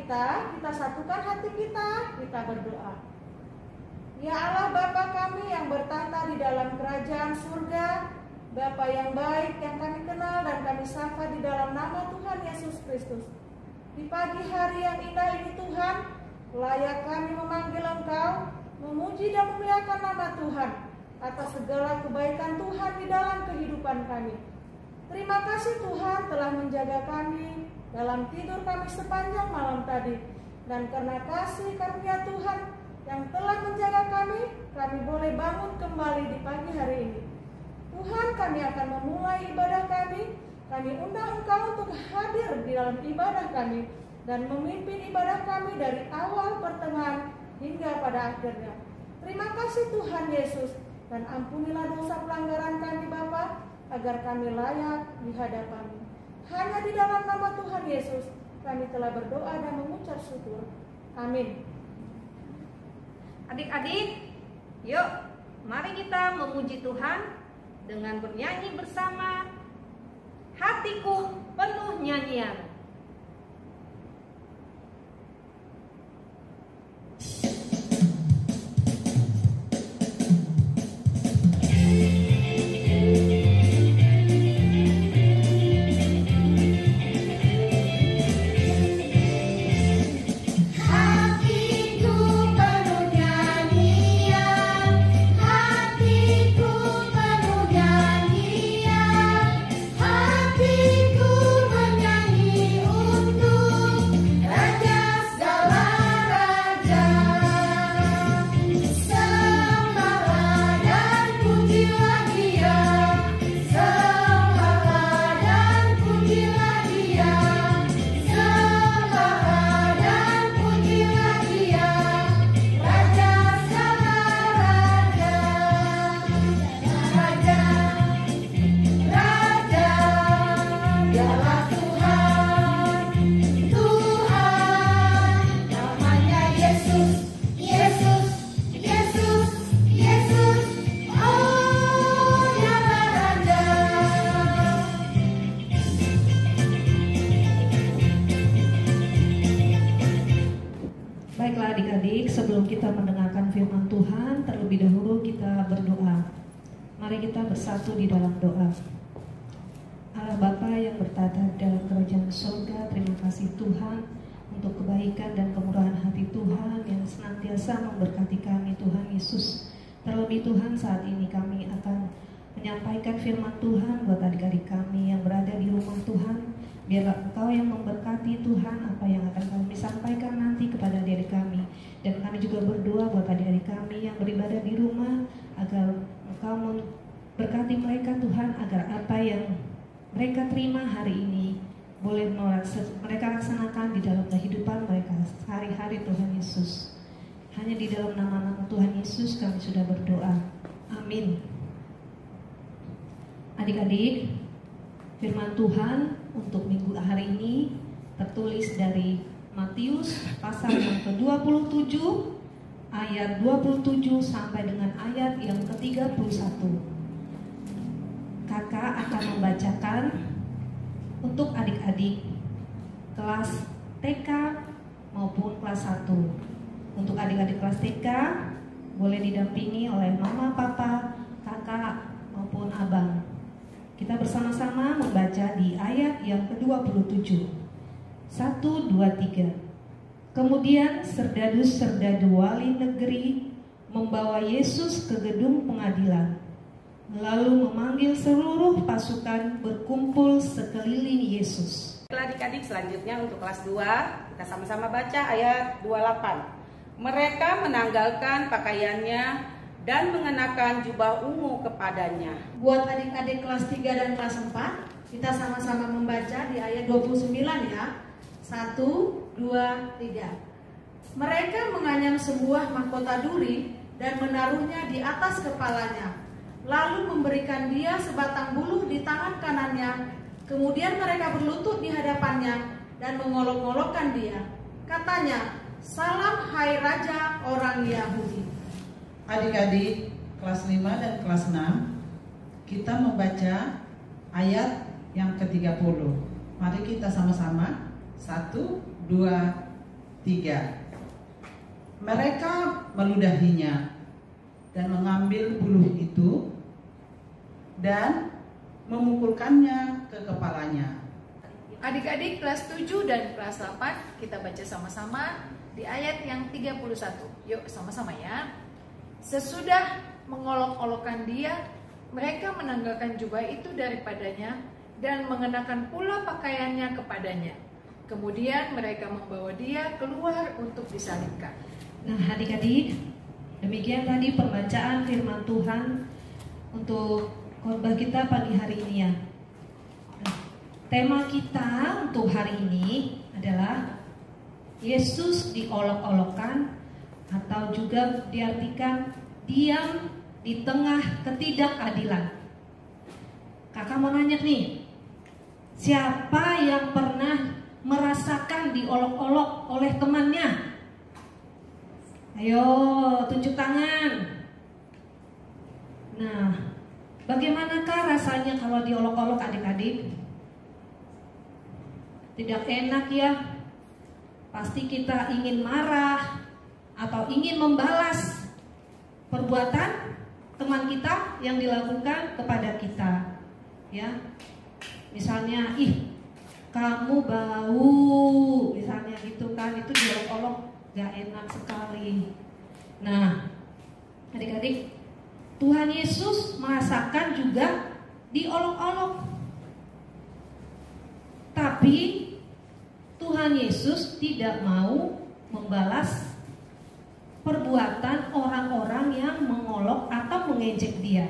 kita satukan hati kita berdoa. Ya Allah Bapa kami yang bertahta di dalam kerajaan surga, Bapa yang baik yang kami kenal dan kami sapa di dalam nama Tuhan Yesus Kristus. Di pagi hari yang indah ini Tuhan, layak kami memanggil Engkau, memuji dan memuliakan nama Tuhan atas segala kebaikan Tuhan di dalam kehidupan kami. Terima kasih Tuhan telah menjaga kami dalam tidur kami sepanjang malam tadi. Dan karena kasih karunia Tuhan yang telah menjaga kami boleh bangun kembali di pagi hari ini. Tuhan, kami akan memulai ibadah kami. Kami undang Engkau untuk hadir di dalam ibadah kami dan memimpin ibadah kami dari awal pertengahan hingga pada akhirnya. Terima kasih Tuhan Yesus, dan ampunilah dosa pelanggaran kami Bapa, agar kami layak di hadapan-Mu. Hanya di dalam nama Tuhan Yesus kami telah berdoa dan mengucap syukur. Amin. Adik-adik, yuk mari kita memuji Tuhan dengan bernyanyi bersama Hatiku Penuh Nyanyian. Baiklah adik-adik, sebelum kita mendengarkan firman Tuhan, terlebih dahulu kita berdoa. Mari kita bersatu di dalam doa. Allah Bapa yang bertata dalam kerajaan surga, terima kasih Tuhan untuk kebaikan dan kemurahan hati Tuhan yang senantiasa memberkati kami Tuhan Yesus. Terlebih Tuhan, saat ini kami akan menyampaikan firman Tuhan buat adik-adik kami yang berada di rumah Tuhan. Biarlah Engkau yang memberkati Tuhan apa yang akan kami sampaikan nanti kepada adik-adik kami. Dan kami juga berdoa buat adik-adik kami yang beribadah di rumah, agar Engkau memberkati mereka Tuhan, agar apa yang mereka terima hari ini boleh mereka laksanakan di dalam kehidupan mereka sehari-hari Tuhan Yesus. Hanya di dalam nama-nama Tuhan Yesus kami sudah berdoa. Amin. Adik-adik, firman Tuhan untuk minggu hari ini tertulis dari Matius pasal yang ke-27 ayat 27 sampai dengan ayat yang ke-31. Kakak akan membacakan untuk adik-adik kelas TK maupun kelas 1. Untuk adik-adik kelas TK boleh didampingi oleh mama, papa, kakak maupun abang. Kita bersama-sama membaca di ayat yang ke-27. 1, 2, 3. Kemudian serdadu-serdadu wali negeri membawa Yesus ke gedung pengadilan, lalu memanggil seluruh pasukan berkumpul sekeliling Yesus. Adik-adik, selanjutnya untuk kelas 2, kita sama-sama baca ayat 28. Mereka menanggalkan pakaiannya dan mengenakan jubah ungu kepadanya. Buat adik-adik kelas 3 dan kelas 4, kita sama-sama membaca di ayat 29 ya. 1, 2, 3. Mereka menganyam sebuah mahkota duri dan menaruhnya di atas kepalanya, lalu memberikan dia sebatang buluh di tangan kanannya. Kemudian mereka berlutut di hadapannya dan mengolok-olokkan dia. Katanya, "Salam hai Raja orang Yahudi." Adik-adik kelas 5 dan kelas 6, kita membaca ayat yang ke-30. Mari kita sama-sama. 1, 2, 3. Mereka meludahinya dan mengambil buluh itu dan memukulkannya ke kepalanya. Adik-adik kelas 7 dan kelas 8 kita baca sama-sama di ayat yang 31. Yuk sama-sama ya. Sesudah mengolok-olokkan dia, mereka menanggalkan jubah itu daripadanya dan mengenakan pula pakaiannya kepadanya. Kemudian mereka membawa dia keluar untuk disalibkan. Nah, adik-adik, demikian tadi pembacaan firman Tuhan untuk khotbah kita pagi hari ini ya. Nah, tema kita untuk hari ini adalah Yesus diolok-olokkan, atau juga diartikan diam di tengah ketidakadilan. Kakak mau nanya nih, siapa yang pernah merasakan diolok-olok oleh temannya? Ayo tunjuk tangan. Nah, bagaimanakah rasanya kalau diolok-olok adik-adik? Tidak enak ya. Pasti kita ingin marah atau ingin membalas perbuatan teman kita yang dilakukan kepada kita. Ya. Misalnya, ih, kamu bau, misalnya gitu kan, itu diolok-olok, gak enak sekali. Nah, adik-adik, Tuhan Yesus merasakan juga diolok-olok. Tapi Tuhan Yesus tidak mau membalas perbuatan orang-orang yang mengolok atau mengejek dia.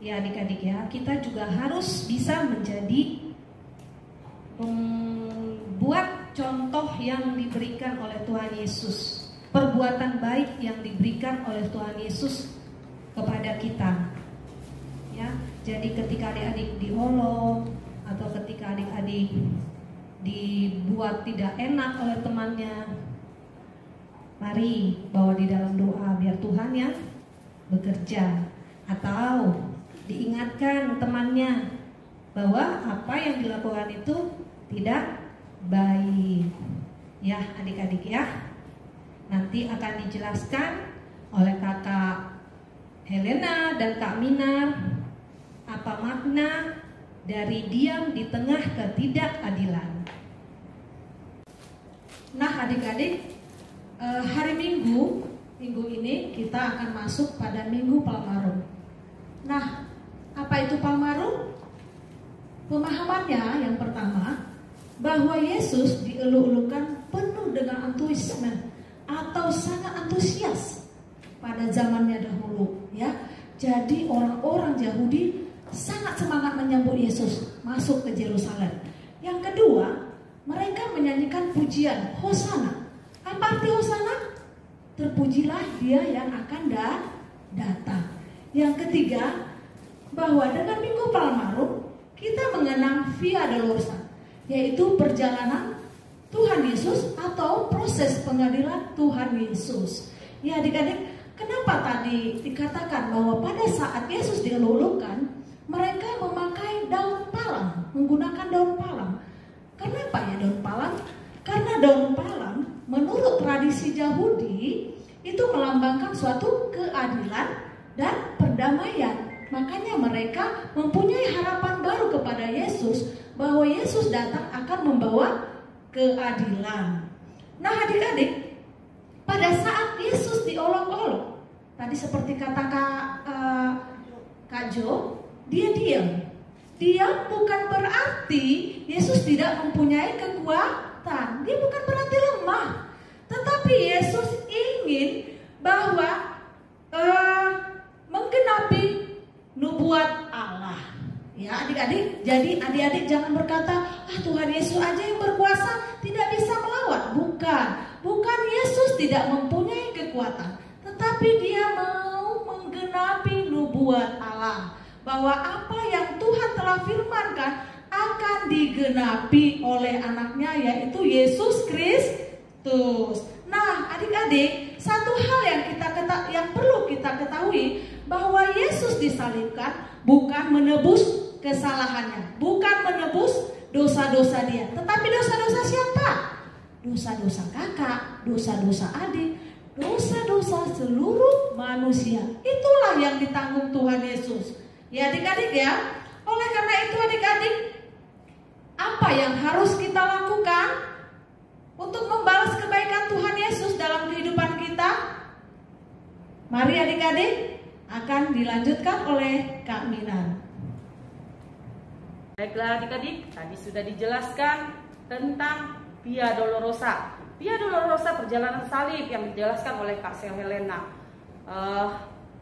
Ya adik-adik ya, kita juga harus bisa menjadi membuat contoh yang diberikan oleh Tuhan Yesus, perbuatan baik yang diberikan oleh Tuhan Yesus kepada kita. Ya, jadi ketika adik-adik diolok atau ketika adik-adik dibuat tidak enak oleh temannya, mari bawa di dalam doa biar Tuhan yang bekerja. Atau diingatkan temannya bahwa apa yang dilakukan itu tidak baik. Ya adik-adik ya, nanti akan dijelaskan oleh kakak Helena dan kak Minar apa makna dari diam di tengah ketidakadilan. Nah adik-adik, hari Minggu ini kita akan masuk pada Minggu Palmarum. Nah, apa itu Palmarum? Pemahamannya yang pertama, bahwa Yesus dieluk-elukan penuh dengan antusiasme atau sangat antusias pada zamannya dahulu, ya. Jadi orang-orang Yahudi sangat semangat menyambut Yesus masuk ke Yerusalem. Yang kedua, mereka menyanyikan pujian Hosana. Apa arti Hosana? Terpujilah dia yang akan datang. Yang ketiga, bahwa dengan Minggu Palmarum kita mengenang Via Dolorosa, yaitu perjalanan Tuhan Yesus atau proses pengadilan Tuhan Yesus. Ya adik-adik, kenapa tadi dikatakan bahwa pada saat Yesus dielulukan, mereka memakai daun palang, menggunakan daun palang. Kenapa ya daun palang? Karena daun palang menurut tradisi Yahudi itu melambangkan suatu keadilan dan perdamaian. Makanya mereka mempunyai harapan baru kepada Yesus, bahwa Yesus datang akan membawa keadilan. Nah adik-adik, pada saat Yesus diolok-olok, tadi seperti kata Kak Jo, dia diam. Diam bukan berarti Yesus tidak mempunyai kekuatan. Dia bukan berarti lemah. Tetapi Yesus ingin bahwa menggenapi nubuat Allah. Ya adik-adik, jadi adik-adik jangan berkata, Tuhan Yesus aja yang berkuasa, tidak bisa melawan. Bukan Yesus tidak mempunyai kekuatan, tetapi dia mau menggenapi nubuat Allah, bahwa apa yang Tuhan telah firmankan akan digenapi oleh anaknya, yaitu Yesus Kristus. Nah adik-adik, satu hal yang perlu kita ketahui, bahwa Yesus disalibkan bukan menebus kesalahannya, bukan menebus dosa-dosa dia. Tetapi dosa-dosa siapa? Dosa-dosa kakak, dosa-dosa adik, dosa-dosa seluruh manusia. Itulah yang ditanggung Tuhan Yesus. Ya adik-adik ya. Oleh karena itu adik-adik, apa yang harus kita lakukan untuk membalas kebaikan Tuhan Yesus dalam kehidupan kita? Mari adik-adik, akan dilanjutkan oleh Kak Minan. Baiklah adik-adik, tadi sudah dijelaskan tentang Via Dolorosa. Via Dolorosa perjalanan salib yang dijelaskan oleh Kak Helena.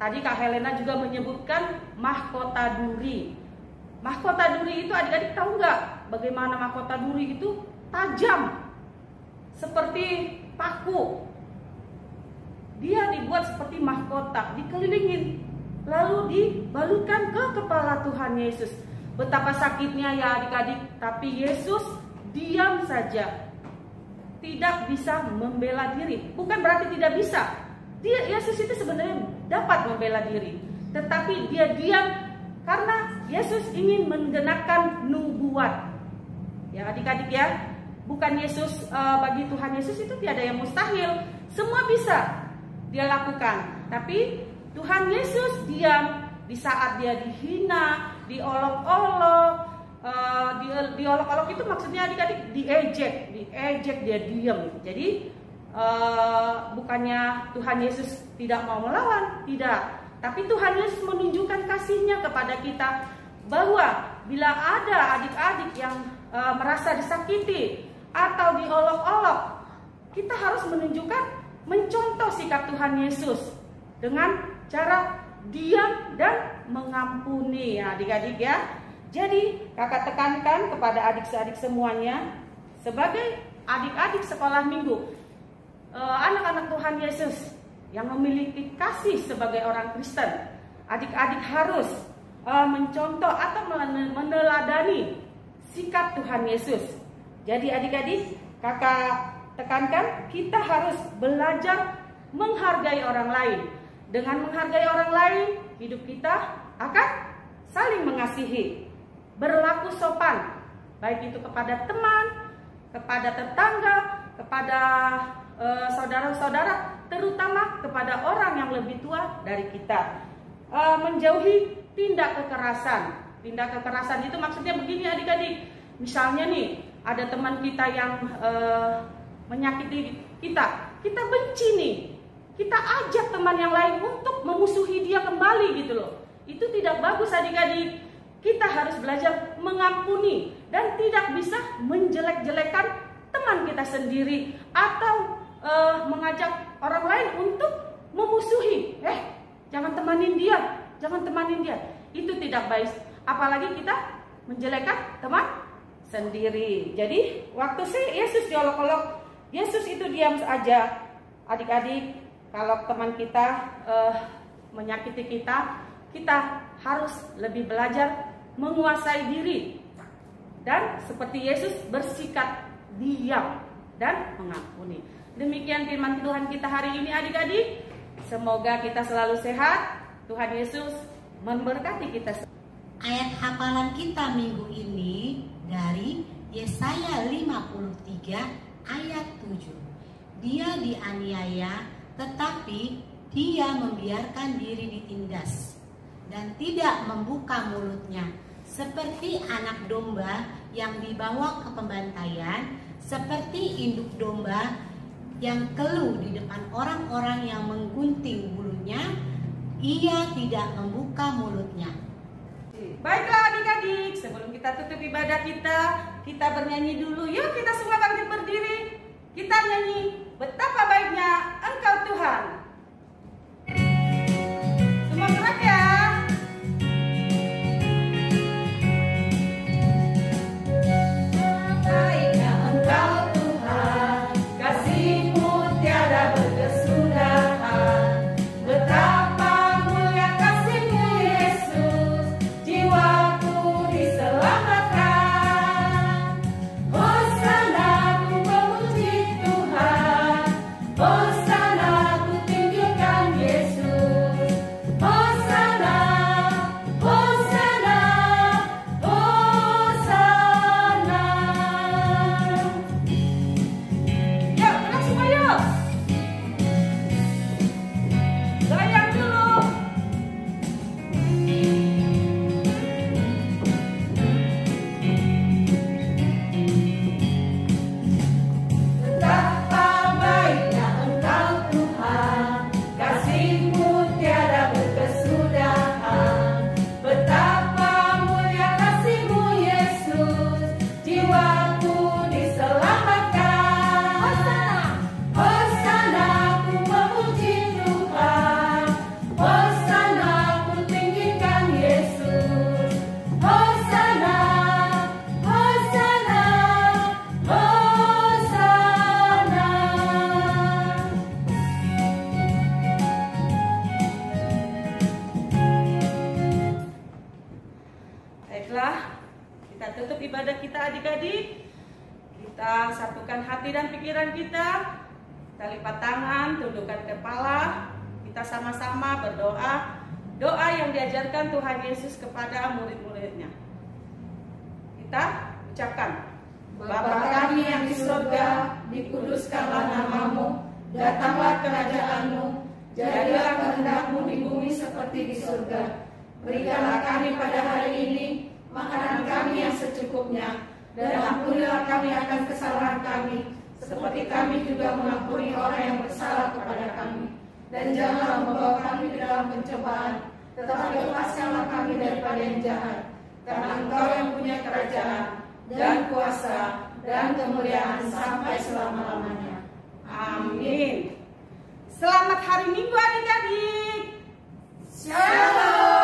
Tadi Kak Helena juga menyebutkan mahkota duri. Mahkota duri itu adik-adik tahu nggak bagaimana mahkota duri itu tajam seperti paku. Dia dibuat seperti mahkota, dikelilingin, lalu dibalutkan ke kepala Tuhan Yesus. Betapa sakitnya ya adik-adik, tapi Yesus diam saja, tidak bisa membela diri. Bukan berarti tidak bisa, Yesus itu sebenarnya dapat membela diri, tetapi dia diam karena Yesus ingin menggenapkan nubuat. Ya adik-adik ya, bukan Yesus, bagi Tuhan Yesus itu tiada yang mustahil, semua bisa dia lakukan. Tapi Tuhan Yesus diam di saat dia dihina, diolok-olok. Diolok-olok itu maksudnya adik-adik diejek dia diam. Jadi bukannya Tuhan Yesus tidak mau melawan, tidak. Tapi Tuhan Yesus menunjukkan kasih-Nya kepada kita, bahwa bila ada adik-adik yang merasa disakiti atau diolok-olok, kita harus mencontoh sikap Tuhan Yesus dengan cara diam dan mengampuni ya adik-adik ya. Jadi kakak tekankan kepada adik-adik semuanya, sebagai adik-adik sekolah minggu, anak-anak Tuhan Yesus yang memiliki kasih sebagai orang Kristen, adik-adik harus mencontoh atau meneladani sikap Tuhan Yesus. Jadi adik-adik, kakak tekankan, kita harus belajar menghargai orang lain. Dengan menghargai orang lain, hidup kita akan saling mengasihi, berlaku sopan, baik itu kepada teman, kepada tetangga, kepada saudara-saudara, terutama kepada orang yang lebih tua dari kita. Menjauhi tindak kekerasan. Tindak kekerasan itu maksudnya begini adik-adik. Misalnya nih, ada teman kita yang menyakiti kita, kita benci nih, kita ajak teman yang lain untuk memusuhi dia kembali gitu loh. Itu tidak bagus adik-adik. Kita harus belajar mengampuni dan tidak bisa menjelek-jelekan teman kita sendiri atau mengajak orang lain untuk memusuhi. Jangan temanin dia, jangan temanin dia. Itu tidak baik. Apalagi kita menjelekkan teman sendiri. Jadi waktu Yesus diolok-olok, Yesus itu diam saja. Adik-adik, kalau teman kita menyakiti kita, kita harus lebih belajar menguasai diri. Dan seperti Yesus bersikap diam dan mengampuni. Demikian firman Tuhan kita hari ini adik-adik. Semoga kita selalu sehat. Tuhan Yesus memberkati kita. Ayat hafalan kita minggu ini dari Yesaya 53 ayat 7. Dia dianiaya, tetapi dia membiarkan diri ditindas dan tidak membuka mulutnya, seperti anak domba yang dibawa ke pembantaian, seperti induk domba yang keluh di depan orang-orang yang menggunting bulunya, ia tidak membuka mulutnya. Baiklah adik-adik, sebelum kita tutup ibadah kita bernyanyi dulu. Yuk kita semua bangkit berdiri. Kita nyanyi Betapa Baiknya Engkau Tuhan. Semua gerak ya. Baiknya Engkau Tuhan, kasih-Mu tiada berkesudahan. Betapa mulia kasih-Mu Yesus, jiwaku diselamatkan. Hosana ku memuji Tuhan, Hosana ku tinggi dada kita adik-adik. Kita satukan hati dan pikiran kita. Kita lipat tangan, tundukkan kepala. Kita sama-sama berdoa. Doa yang diajarkan Tuhan Yesus kepada murid-muridnya. Kita ucapkan. Bapa kami yang di surga, dikuduskanlah namamu, datanglah kerajaan-Mu, jadilah kehendak-Mu di bumi seperti di surga. Berikanlah kami pada hari ini makanan kami yang secukupnya, dan ampunilah kami akan kesalahan kami, seperti kami juga mengampuni orang yang bersalah kepada kami. Dan janganlah membawa kami ke dalam pencobaan, tetapi lepaskanlah kami daripada yang jahat. Karena Engkau yang punya kerajaan, dan kuasa, dan kemuliaan sampai selama-lamanya. Amin. Selamat hari Minggu adik-adik. Shalom.